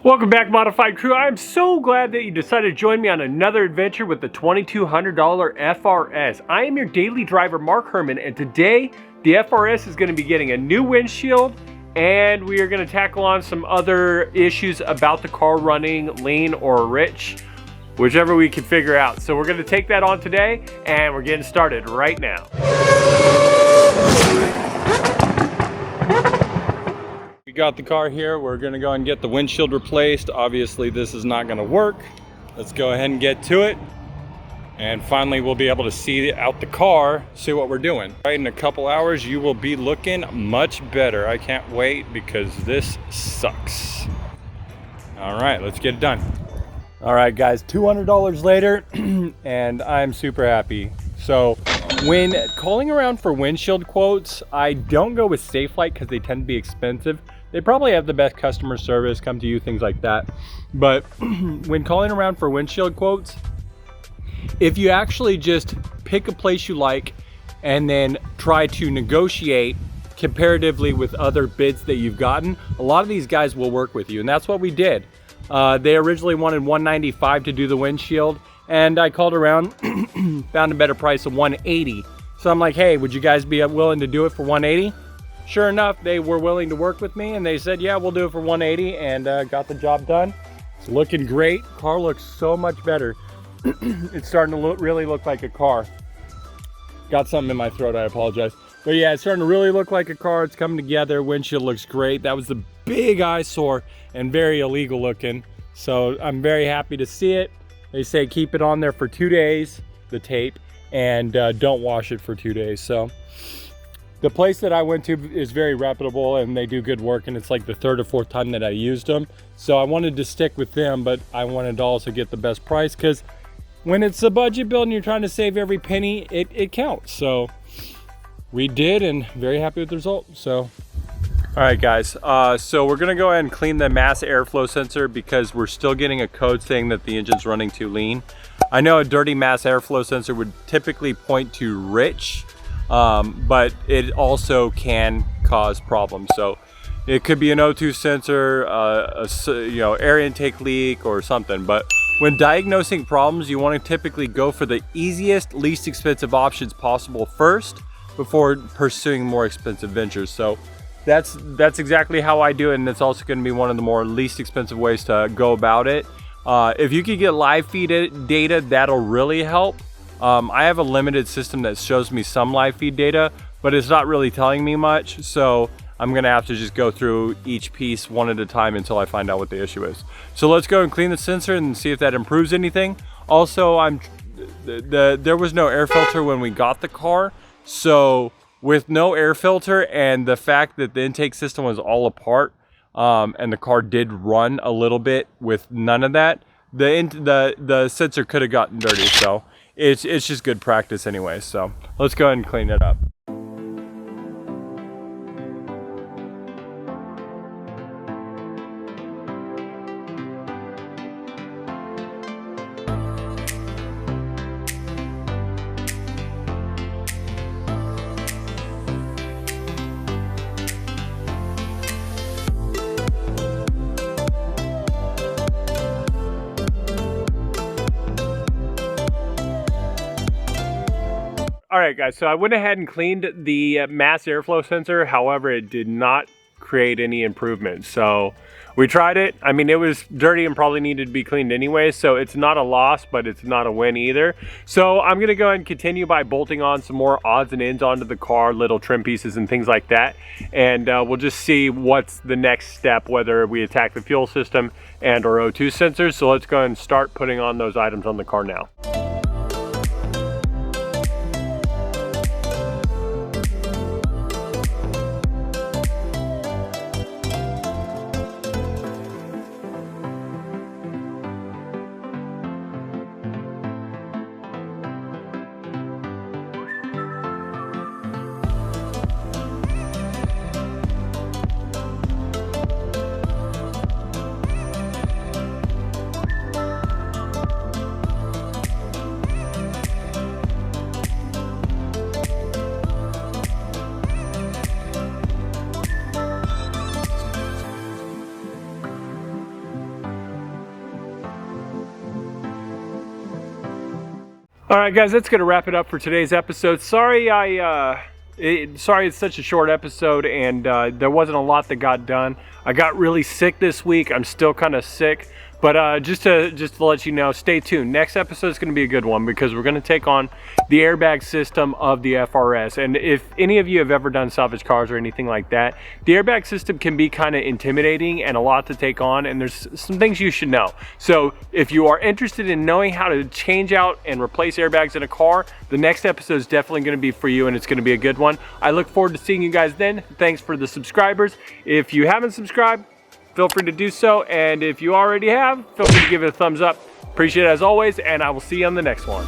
Welcome back, Modified Crew. I'm so glad that you decided to join me on another adventure with the $2,200 FRS. I am your daily driver, Mark Herman, and today the FRS is going to be getting a new windshield, and we are going to tackle on some other issues about the car running lean or rich, whichever we can figure out. So we're going to take that on today, and we're getting started right now. We got the car here. We're gonna go and get the windshield replaced. Obviously this is not gonna work. Let's go ahead and get to it. And finally we'll be able to see out the car, see what we're doing. Right, in a couple hours you will be looking much better. I can't wait because this sucks. All right, let's get it done. All right guys, $200 later and I'm super happy. So when calling around for windshield quotes, I don't go with Safelite because they tend to be expensive. They probably have the best customer service, come to you, things like that. But when calling around for windshield quotes, if you actually just pick a place you like and then try to negotiate comparatively with other bids that you've gotten, a lot of these guys will work with you. And that's what we did. They originally wanted $195 to do the windshield, and I called around, found a better price of $180. So I'm like, hey, would you guys be willing to do it for $180? Sure enough, they were willing to work with me, and they said, yeah, we'll do it for $180, and got the job done. It's looking great. Car looks so much better. It's starting to really look like a car. Got something in my throat, I apologize. But yeah, it's starting to really look like a car. It's coming together. Windshield looks great. That was the big eyesore and very illegal looking. So I'm very happy to see it. They say keep it on there for 2 days, the tape, and don't wash it for 2 days. So the place that I went to is very reputable and they do good work, and it's like the third or fourth time that I used them. So I wanted to stick with them, but I wanted to also get the best price because when it's a budget build and you're trying to save every penny, it counts. So we did, and very happy with the result. So all right guys, so we're gonna go ahead and clean the mass airflow sensor because we're still getting a code saying that the engine's running too lean. I know a dirty mass airflow sensor would typically point to rich, but it also can cause problems. So it could be an O2 sensor, air intake leak or something. But when diagnosing problems, you want to typically go for the easiest, least expensive options possible first before pursuing more expensive ventures. So that's exactly how I do it, and it's also going to be one of the more least expensive ways to go about it. If you could get live feed data, that'll really help. I have a limited system that shows me some live feed data, but it's not really telling me much. So I'm gonna have to just go through each piece one at a time until I find out what the issue is. So let's go and clean the sensor and see if that improves anything. Also, there was no air filter when we got the car. So with no air filter and the fact that the intake system was all apart, and the car did run a little bit with none of that, the sensor could have gotten dirty. So it's just good practice anyway. So let's go ahead and clean it up. All right guys, so I went ahead and cleaned the mass airflow sensor. However, it did not create any improvement. So we tried it. I mean, it was dirty and probably needed to be cleaned anyway. So it's not a loss, but it's not a win either. So I'm gonna go ahead and continue by bolting on some more odds and ends onto the car, little trim pieces and things like that. And we'll just see what's the next step, whether we attack the fuel system and our O2 sensors. So let's go ahead and start putting on those items on the car now. All right, guys, that's gonna wrap it up for today's episode. Sorry sorry it's such a short episode and there wasn't a lot that got done. I got really sick this week. I'm still kind of sick, but just to let you know, stay tuned. Next episode is going to be a good one because we're going to take on the airbag system of the FRS. And if any of you have ever done salvage cars or anything like that, the airbag system can be kind of intimidating and a lot to take on, and there's some things you should know. So if you are interested in knowing how to change out and replace airbags in a car, the next episode is definitely going to be for you, and it's going to be a good one. I look forward to seeing you guys then. Thanks for the subscribers. If you haven't subscribed, feel free to do so, and if you already have, feel free to give it a thumbs up. Appreciate it as always, and I will see you on the next one.